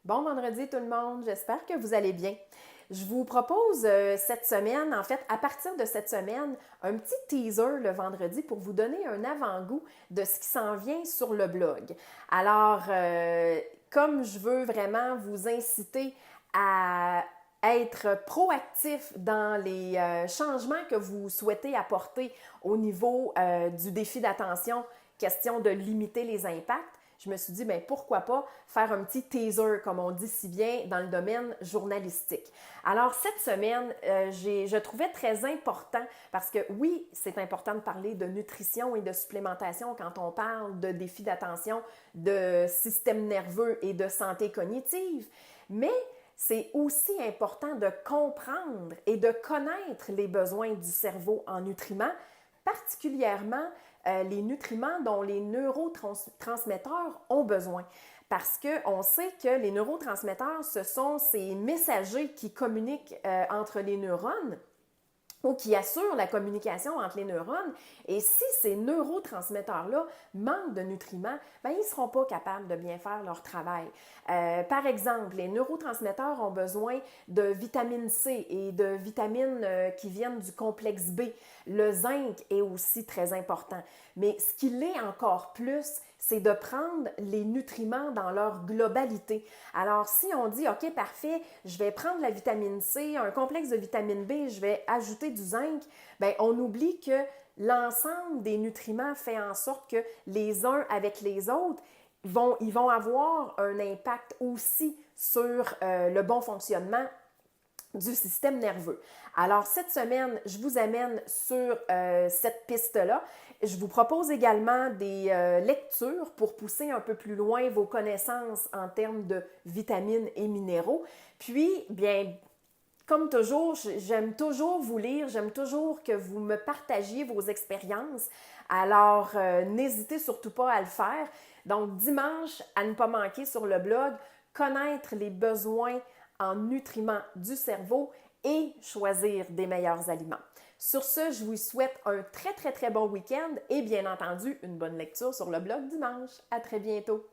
Bon vendredi tout le monde, j'espère que vous allez bien. Je vous propose cette semaine, en fait, à partir de cette semaine, un petit teaser le vendredi pour vous donner un avant-goût de ce qui s'en vient sur le blog. Alors, comme je veux vraiment vous inciter à être proactif dans les changements que vous souhaitez apporter au niveau du défi d'attention, question de limiter les impacts, je me suis dit, bien, pourquoi pas faire un petit teaser, comme on dit si bien, dans le domaine journalistique. Alors, cette semaine, je trouvais très important, parce que oui, c'est important de parler de nutrition et de supplémentation quand on parle de défis d'attention, de système nerveux et de santé cognitive, mais c'est aussi important de comprendre et de connaître les besoins du cerveau en nutriments, particulièrement les nutriments dont les neurotransmetteurs ont besoin. Parce qu'on sait que les neurotransmetteurs, ce sont ces messagers qui communiquent entre les neurones ou qui assurent la communication entre les neurones. Et si ces neurotransmetteurs-là manquent de nutriments, bien, ils ne seront pas capables de bien faire leur travail. Par exemple, les neurotransmetteurs ont besoin de vitamine C et de vitamines qui viennent du complexe B. Le zinc est aussi très important. Mais ce qui l'est encore plus, c'est de prendre les nutriments dans leur globalité. Alors, si on dit, OK, parfait, je vais prendre la vitamine C, un complexe de vitamine B, je vais ajouter du zinc, bien, on oublie que l'ensemble des nutriments fait en sorte que les uns avec les autres, ils vont avoir un impact aussi sur le bon fonctionnement du système nerveux. Alors, cette semaine, je vous amène sur cette piste-là. Je vous propose également des lectures pour pousser un peu plus loin vos connaissances en termes de vitamines et minéraux. Puis, bien, comme toujours, j'aime toujours vous lire, j'aime toujours que vous me partagiez vos expériences. Alors, n'hésitez surtout pas à le faire. Donc, dimanche, à ne pas manquer sur le blog, connaître les besoins en nutriments du cerveau et choisir des meilleurs aliments. Sur ce, je vous souhaite un très bon week-end et bien entendu une bonne lecture sur le blog dimanche. À très bientôt!